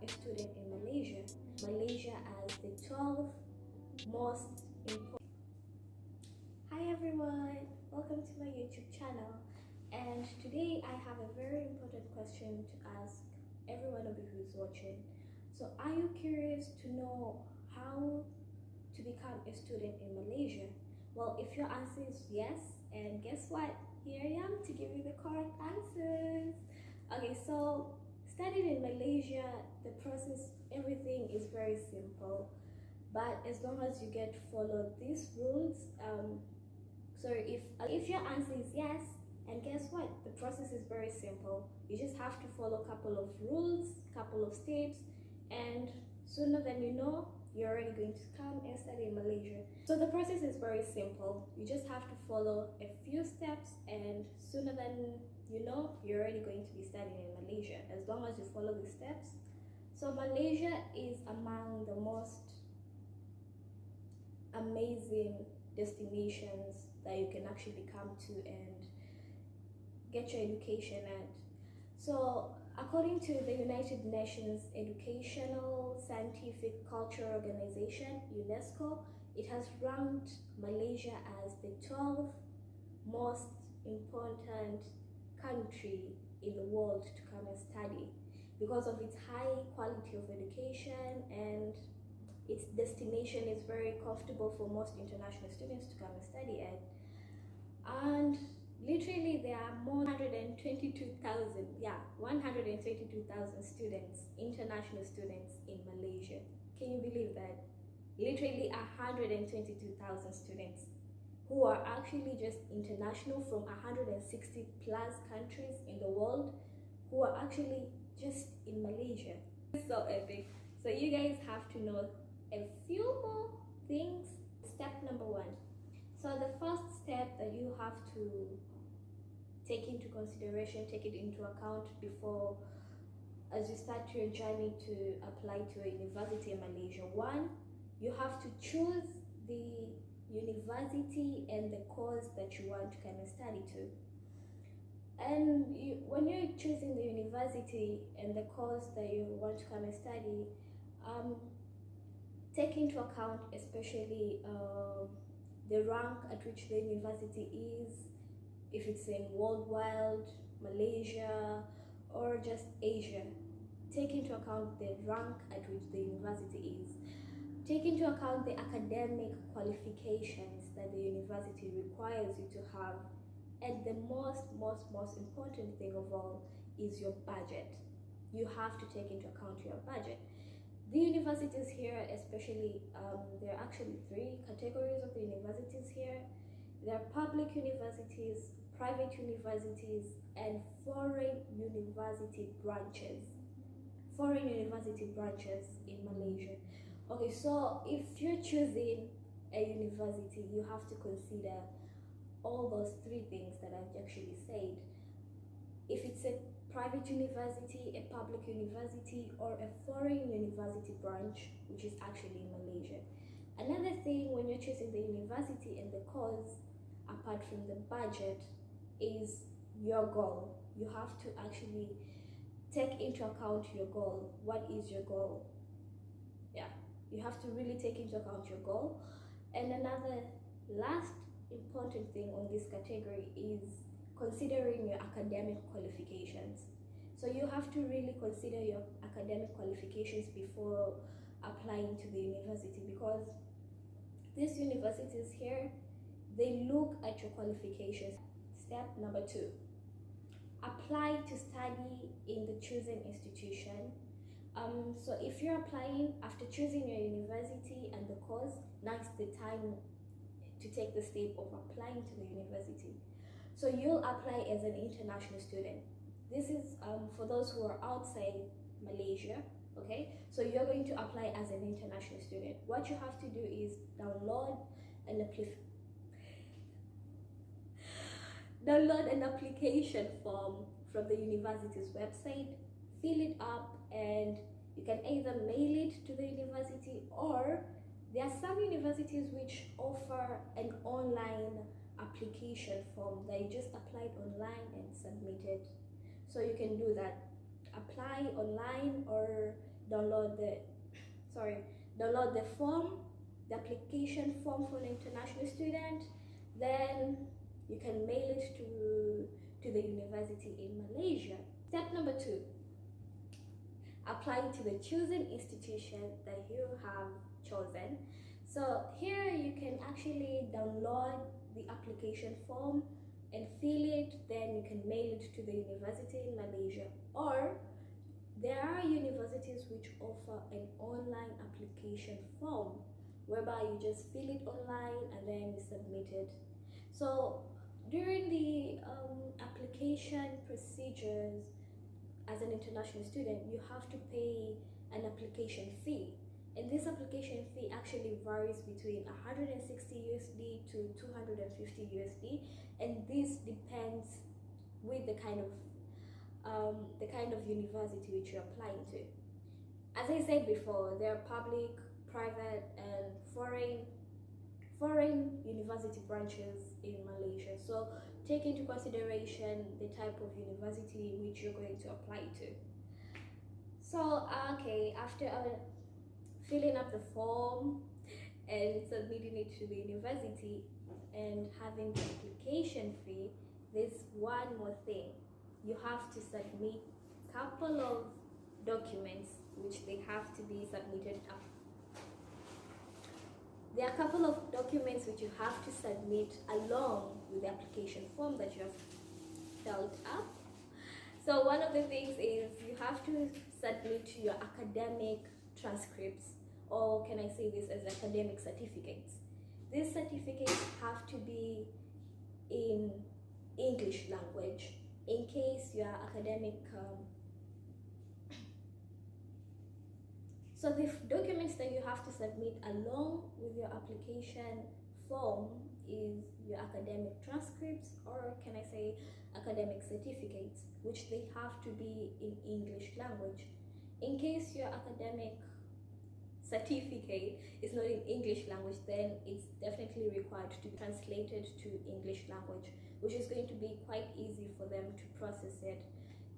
a student in Malaysia. Malaysia as the 12th most important. Hi everyone, welcome to my YouTube channel, and today I have a very important question to ask every one of you who is watching. So are you curious to know how to become a student in Malaysia? Well, if your answer is yes, and guess what? Here I am to give you the correct answers. Okay, so studying in Malaysia, the process, everything is very simple. But as long as you get to follow these rules, so if your answer is yes, and guess what? The process is very simple. You just have to follow a couple of rules, couple of steps, and sooner than you know, you're already going to come and study in Malaysia. So the process is very simple. You just have to follow a few steps, and sooner than you know, you're already going to be studying in Malaysia, as long as you follow the steps. So Malaysia is among the most amazing destinations that you can actually come to and get your education at. So according to the United Nations Educational, Scientific, Cultural Organization, UNESCO, it has ranked Malaysia as the 12th most important country in the world to come and study because of its high quality of education, and its destination is very comfortable for most international students to come and study at. And literally there are more than 122,000 students, international students in Malaysia. Can you believe that? Literally 122,000 students who are actually just international from 160 plus countries in the world, who are actually just in Malaysia. It's so epic. So you guys have to know a few more things. Step number one. So the first step that you have to take into consideration, take it into account before, as you start your journey to apply to a university in Malaysia. One, you have to choose the university and the course that you want to come and study to. And when you're choosing the university and the course that you want to come and study, take into account especially the rank at which the university is, if it's in worldwide, Malaysia, or just Asia. Take into account the rank at which the university is. Take into account the academic qualifications that the university requires you to have. And the most important thing of all is your budget. You have to take into account your budget. The universities here, especially, there are actually three categories of the universities here. There are public universities, private universities, and foreign university branches. Foreign university branches in Malaysia. Okay, so if you're choosing a university, you have to consider all those three things that I've actually said. If it's a private university, a public university, or a foreign university branch, which is actually in Malaysia. Another thing when you're choosing the university and the course, apart from the budget, is your goal. You have to actually take into account your goal. What is your goal? Yeah, you have to really take into account your goal. And another last important thing on this category is considering your academic qualifications. So you have to really consider your academic qualifications before applying to the university, because these universities here, they look at your qualifications. Step number two, apply to study in the chosen institution. So if you're applying after choosing your university and the course, now it's the time to take the step of applying to the university. So you'll apply as an international student. This is for those who are outside Malaysia, okay? So you're going to apply as an international student. What you have to do is download an application form from the university's website, fill it up, and you can either mail it to the university, or there are some universities which offer an online application form that you just applied online and submitted. So you can do that. Apply online, or download the sorry download the form, the application form for an international student. Then you can mail it to the university in Malaysia. Step number 2, apply to the chosen institution that you have chosen. So here you can actually download the application form and fill it, then you can mail it to the university in Malaysia. Or there are universities which offer an online application form whereby you just fill it online and then you submit it. So during the application procedures as an international student, you have to pay an application fee, and this application fee actually varies between 160 USD to 250 USD, and this depends with the kind of university which you're applying to. As I said before, there are public, private, and foreign university branches in Malaysia. So take into consideration the type of university which you're going to apply to. So okay, after filling up the form and submitting it to the university and having the application fee, there's one more thing. You have to submit a couple of documents which they have to be submitted up. There are a couple of documents which you have to submit along with the application form that you have filled up. So one of the things is you have to submit your academic transcripts, or can I say this as academic certificates. These certificates have to be in English language in case your academic so the documents that you have to submit along with your application form is your academic transcripts, or can I say academic certificates, which they have to be in English language. In case your academic certificate is not in English language, then it's definitely required to be translated to English language, which is going to be quite easy for them to process it.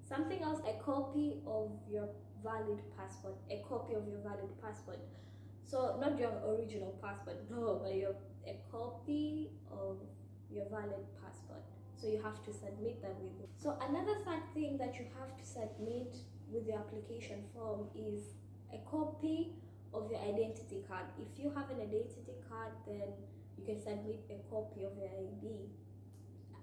Something else, a copy of your valid passport, a copy of your valid passport. So not your original passport, no, but a copy of your valid passport. So you have to submit that with it. So another third thing that you have to submit with your application form is a copy of your identity card. If you have an identity card, then you can submit a copy of your ID.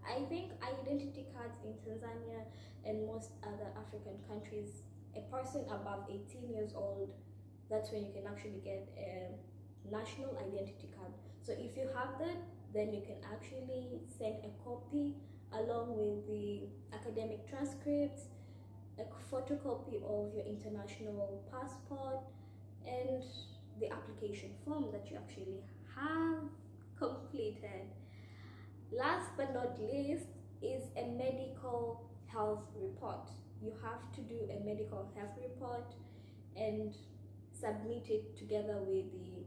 I think identity cards in Tanzania and most other African countries, a person above 18 years old, that's when you can actually get a national identity card. So if you have that, then you can actually send a copy along with the academic transcripts, a photocopy of your international passport, and the application form that you actually have completed. Last but not least is a medical health report. You have to do a medical health report and submit it together with the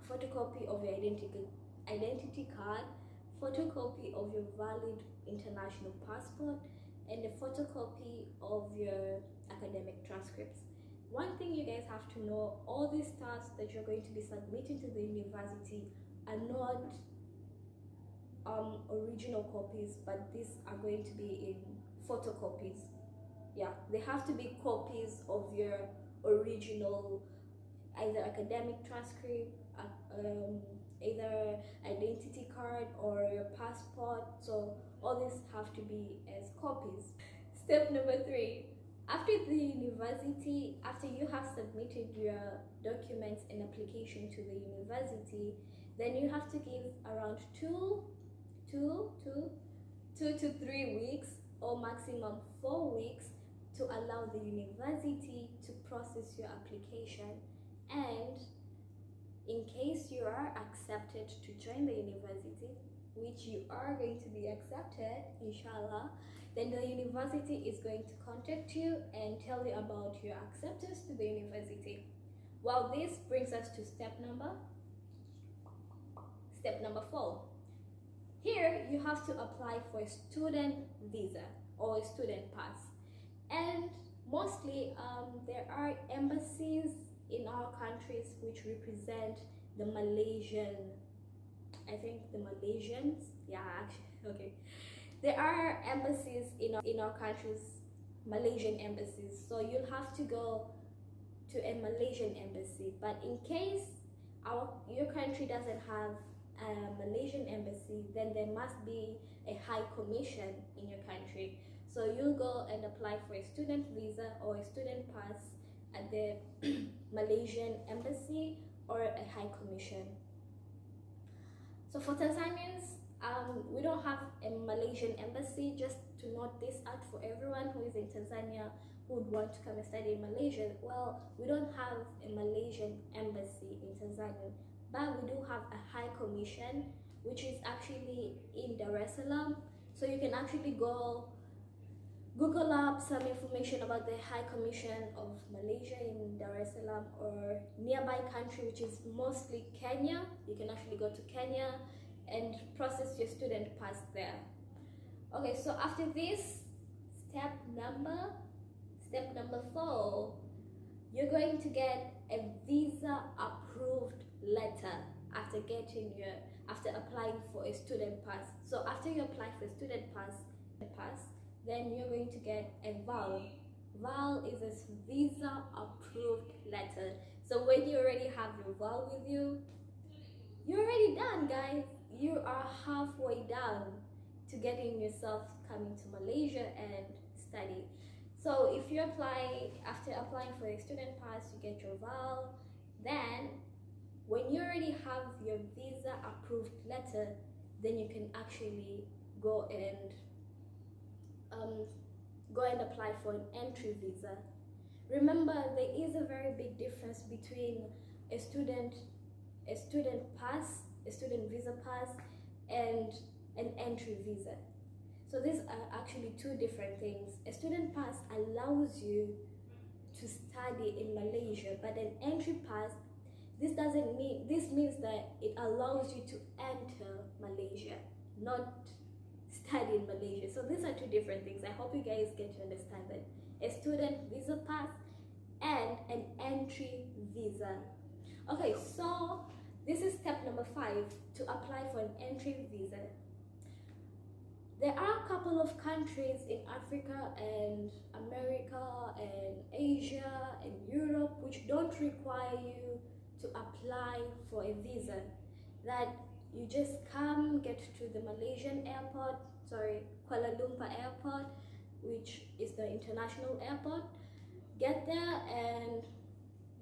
photocopy of your identity card, photocopy of your valid international passport, and a photocopy of your academic transcripts. One thing you guys have to know, all these tasks that you're going to be submitting to the university are not original copies, but these are going to be in photocopies. Yeah, they have to be copies of your original either academic transcript, either identity card or your passport. So all these have to be as copies. Step number 3, after the university, after you have submitted your documents and application to the university, then you have to give around 2 to 3 weeks or maximum 4 weeks to allow the university to process your application. And in case you are accepted to join the university, which you are going to be accepted, inshallah, then the university is going to contact you and tell you about your acceptance to the university. Well, this brings us to step number 4. Here you have to apply for a student visa or a student pass, and Mostly there are embassies in our countries which represent the Malaysian, I think the Malaysians, yeah, actually, okay. There are embassies in our countries, Malaysian embassies, so you'll have to go to a Malaysian embassy. But in case your country doesn't have a Malaysian embassy, then there must be a high commission in your country. So you'll go and apply for a student visa or a student pass at the Malaysian embassy or a high commission. So for Tanzanians, we don't have a Malaysian embassy. Just to note this out for everyone who is in Tanzania who would want to come and study in Malaysia. Well, we don't have a Malaysian embassy in Tanzania, but we do have a high commission, which is actually in Dar es Salaam. So you can actually go Google up some information about the High Commission of Malaysia in Dar es Salaam or nearby country, which is mostly Kenya. You can actually go to Kenya and process your student pass there. Okay, so after this, step number 4, you're going to get a visa approved letter after applying for a student pass. So after you apply for a student pass, then you're going to get a VAL. VAL is a visa approved letter. So when you already have your VAL with you, you're already done, guys. You are halfway done to getting yourself coming to Malaysia and study. So if you apply, after applying for a student pass, you get your VAL, then when you already have your visa approved letter, then you can actually go and apply for an entry visa. Remember, there is a very big difference between a student visa pass and an entry visa. So these are actually two different things. A student pass allows you to study in Malaysia, but an entry pass, this means that it allows you to enter Malaysia, not study in Malaysia. So these are two different things. I hope you guys get to understand that. A student visa pass and an entry visa. Okay, so this is step number 5 to apply for an entry visa. There are a couple of countries in Africa and America and Asia and Europe which don't require you to apply for a visa. That you just come, get to the Malaysian airport, Kuala Lumpur airport, which is the international airport, get there and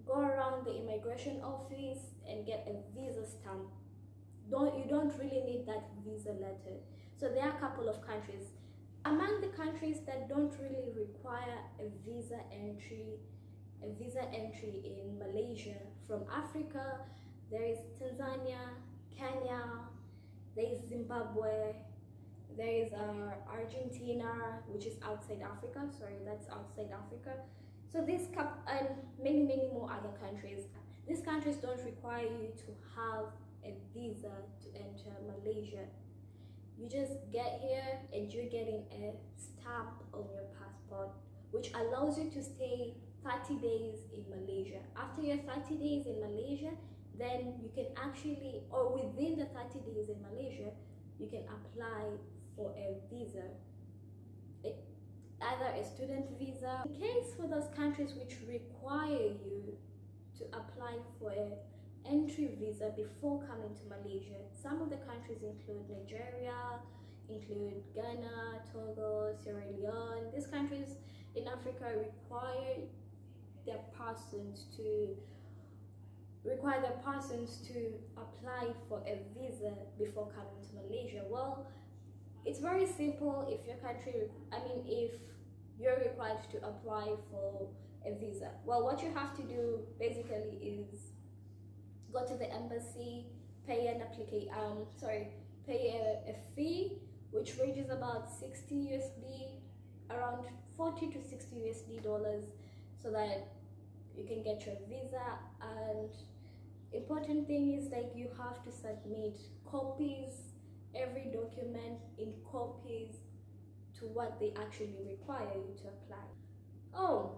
go around the immigration office and get a visa stamp. You don't really need that visa letter. So there are a couple of countries. Among the countries that don't really require a visa entry in Malaysia, from Africa, there is Tanzania, Kenya, there is Zimbabwe, there is Argentina, which is outside Africa. That's outside Africa. So and many more other countries. These countries don't require you to have a visa to enter Malaysia. You just get here and you're getting a stamp on your passport, which allows you to stay 30 days in Malaysia. After your 30 days in Malaysia, then you can actually, or within the 30 days in Malaysia, you can apply for a visa, either a student visa. In case for those countries which require you to apply for an entry visa before coming to Malaysia, some of the countries include Nigeria, include Ghana, Togo, Sierra Leone. These countries in Africa require their persons to apply for a visa before coming to Malaysia. Well, it's very simple. If you're required to apply for a visa, well, what you have to do basically is go to the embassy, pay a fee, which ranges about 60 USD, around 40 to 60 USD dollars, so that you can get your visa. And important thing is, like, you have to submit copies, every document in copies, to what they actually require you to apply. Oh,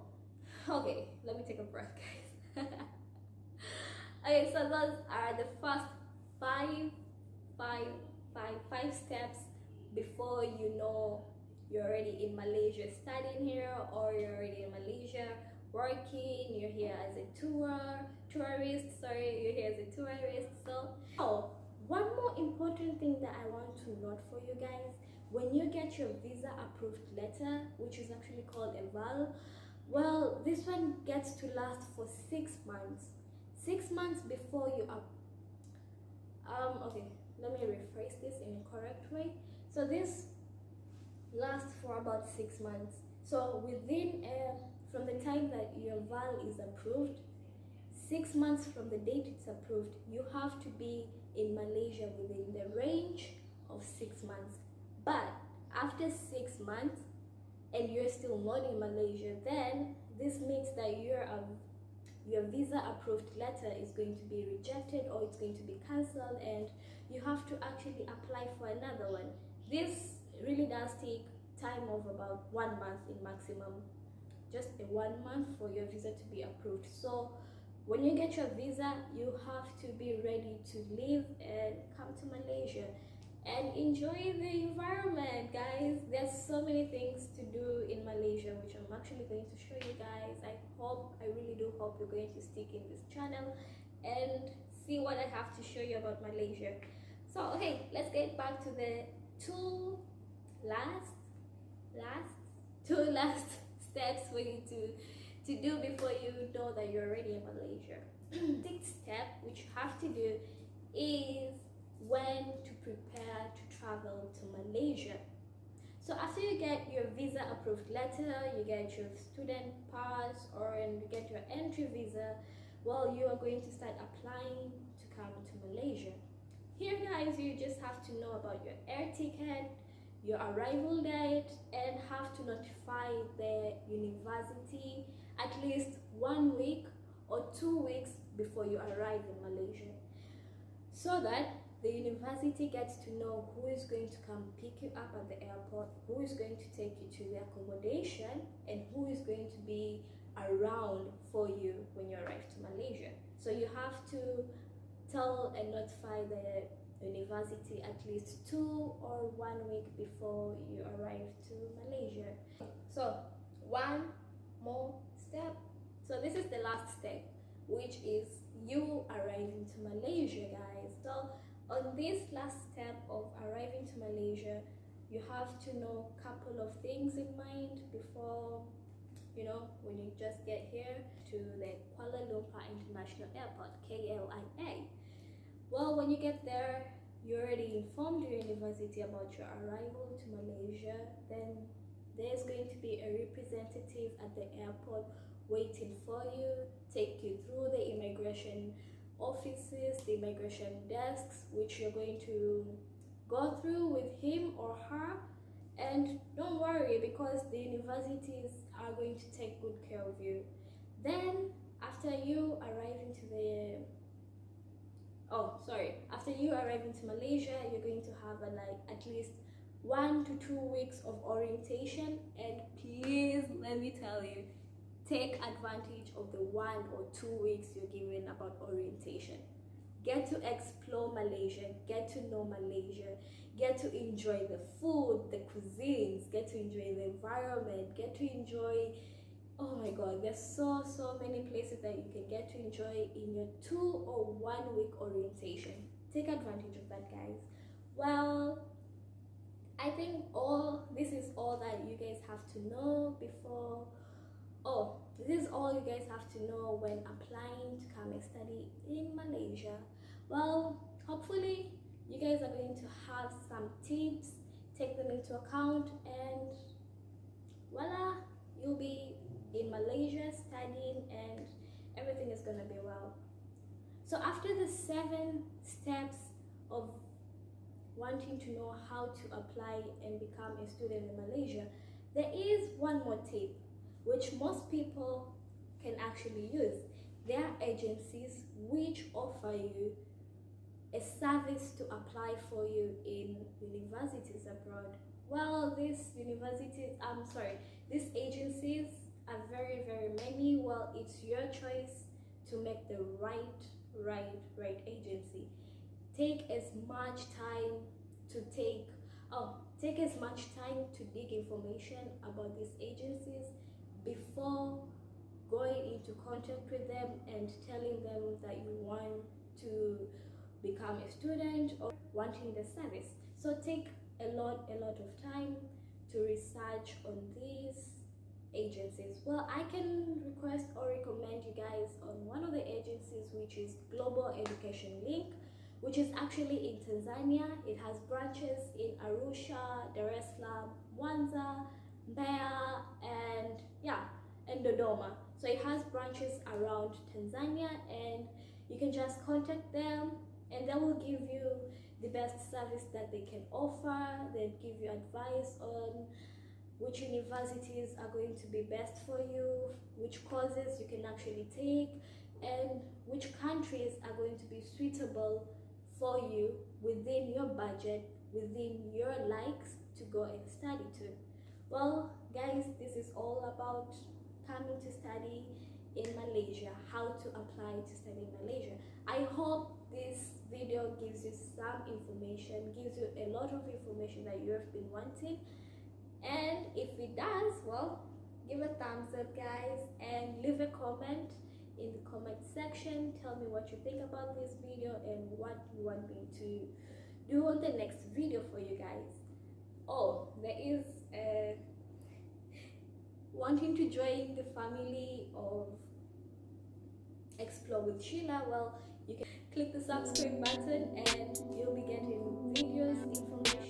okay, let me take a breath, guys. Okay, so those are the first five five five steps before you know you're already in Malaysia studying here, or you're already in Malaysia working, you're here as a tourist, sorry, you're here as a tourist. So oh, one more important thing that I want to note for you guys: when you get your visa approved letter, which is actually called a VAL, well, this one gets to last for 6 months. 6 months before you are okay, let me rephrase this in a correct way. So this lasts for about 6 months. So within from the time that your VAL is approved, 6 months from the date it's approved, you have to be in Malaysia within the range of 6 months. But after 6 months and you're still not in Malaysia, then this means that your visa approved letter is going to be rejected, or it's going to be cancelled, and you have to actually apply for another one. This really does take time of about 1 month in maximum, just a 1 month for your visa to be approved. So when you get your visa, you have to be ready to leave and come to Malaysia and enjoy the environment, guys. There's so many things to do in Malaysia, which I'm actually going to show you guys. I really do hope you're going to stick in this channel and see what I have to show you about Malaysia. So okay, let's get back to the two last steps for you to do before you know that you're already in Malaysia. Sixth step, which you have to do, is when to prepare to travel to Malaysia. So after you get your visa approved letter, you get your student pass, or you get your entry visa, well, you are going to start applying to come to Malaysia. Here, guys, you just have to know about your air ticket, your arrival date, and have to notify the university at least 1 week or 2 weeks before you arrive in Malaysia, so that the university gets to know who is going to come pick you up at the airport, who is going to take you to the accommodation, and who is going to be around for you when you arrive to Malaysia. So you have to tell and notify the university at least 2 or 1 week before you arrive to Malaysia. So one more step. So this is the last step, which is you arriving to Malaysia, guys. So on this last step of arriving to Malaysia, you have to know a couple of things in mind before, when you just get here to the Kuala Lumpur International Airport, KLIA. Well, when you get there, you already informed your university about your arrival to Malaysia. Then there's going to be a representative at the airport waiting for you, take you through the immigration offices, the immigration desks, which you're going to go through with him or her. And don't worry, because the universities are going to take good care of you. Then after you arrive into after you arrive into Malaysia, you're going to have at least 1 to 2 weeks of orientation. And please, let me tell you, take advantage of the 1 or 2 weeks you're given about orientation. Get to explore Malaysia, get to know Malaysia, get to enjoy the food, the cuisines, get to enjoy the environment, get to enjoy, oh my god, there's so many places that you can get to enjoy in your 2 or 1 week orientation. Take advantage of that, guys. Well, I think this is all that you guys have to know before. This is all you guys have to know when applying to come and study in Malaysia. Well, hopefully you guys are going to have some tips, take them into account, and voila, you'll be in Malaysia studying and everything is gonna be well. So after the 7 steps of wanting to know how to apply and become a student in Malaysia, there is one more tip which most people can actually use. There are agencies which offer you a service to apply for you in universities abroad. Well, these agencies are well, it's your choice to make the right agency. Take as much time to take as much time to dig information about these agencies before going into contact with them and telling them that you want to become a student or wanting the service. So take a lot of time to research on these agencies. Well, I can request or recommend you guys on one of the agencies, which is Global Education Link, which is actually in Tanzania. It has branches in Arusha, Dar es Salaam, Mwanza, Mbeya, and Dodoma. So it has branches around Tanzania, and you can just contact them and they will give you the best service that they can offer. They'll give you advice on which universities are going to be best for you, which courses you can actually take, and which countries are going to be suitable for you within your budget, within your likes to go and study to. Well, guys, this is all about coming to study in Malaysia, how to apply to study in Malaysia. I hope this video gives you some information, gives you a lot of information that you have been wanting. And if it does, well, give a thumbs up, guys, and leave a comment in the comment section. Tell me what you think about this video and what you want me to do on the next video for you guys. Oh, there is wanting to join the family of Explore with Sheila. Well, you can click the subscribe button and you'll be getting videos, information